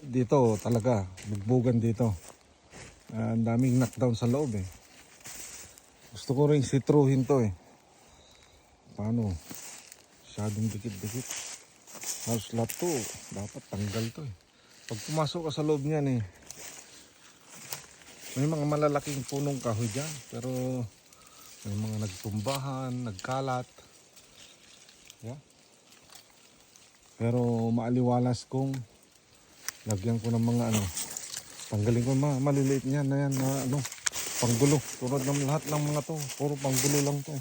dito talaga bugbugan dito. Ang daming knockdown sa loob eh. Gusto ko rin sitruhin to eh. Paano? Masyadong dikit-dikit. Halos lahat to dapat tanggal to eh. Pag pumasok ka sa loob niyan eh, may mga malalaking punong kahoy dyan, pero may mga nagtumbahan, nagkalat. Yeah. Pero maaliwalas kung lagyan ko ng mga tanggalin ko mga maliliit niyan na yan na panggulo. Tulad ng lahat ng mga to, puro panggulo lang to.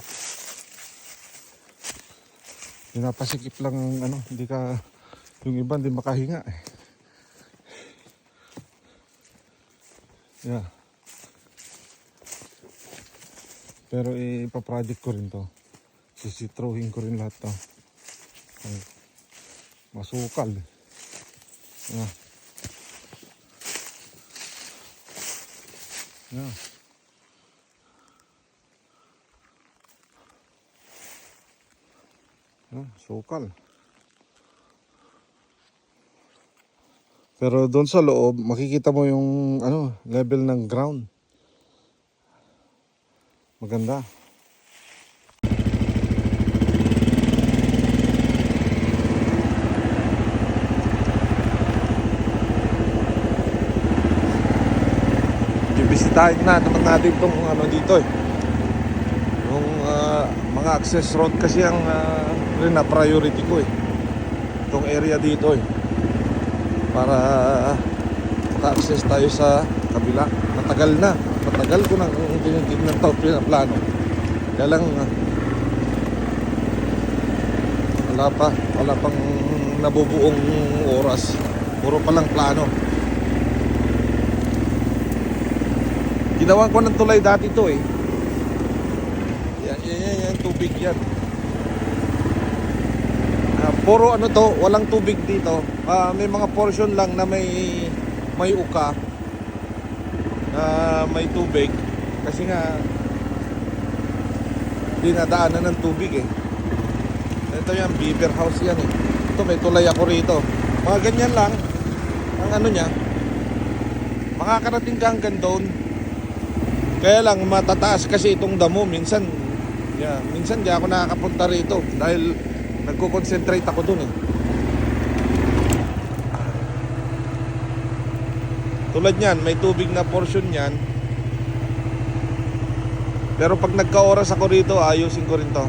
Pinapasikip lang hindi ka, yung iba hindi makahinga eh. Yeah. Pero ipaproject ko rin to. Sisitrohin ko rin lahat to. Masukal. Yeah. Yeah. Sukal. Pero doon sa loob, makikita mo yung level ng ground. Maganda. Bibisitahin naman natin itong dito eh. Yung mga access road kasi ang rin na priority ko eh. Itong area dito eh. Para maka-access tayo sa kabila. Matagal ko nang tinitignan ito pinaplano. Kaya lang wala pang nabubuong oras. Puro palang plano. Ginawa ko ng tulay dati ito eh. Yan, tubig yan. Puro to, walang tubig dito. May mga portion lang na may uka. May tubig. Kasi nga dinadaanan ng tubig eh. Ito yan, beaver house yan eh. Ito may tulay ako rito. Mga ganyan lang ang niya. Makakarating ka hanggang doon. Kaya lang matataas kasi itong damo. Minsan di ako nakakapunta rito dahil nagko-concentrate ako dun eh. Tulad niyan, may tubig na portion niyan. Pero pag nagka-oras ako rito, ayusin ko rin to.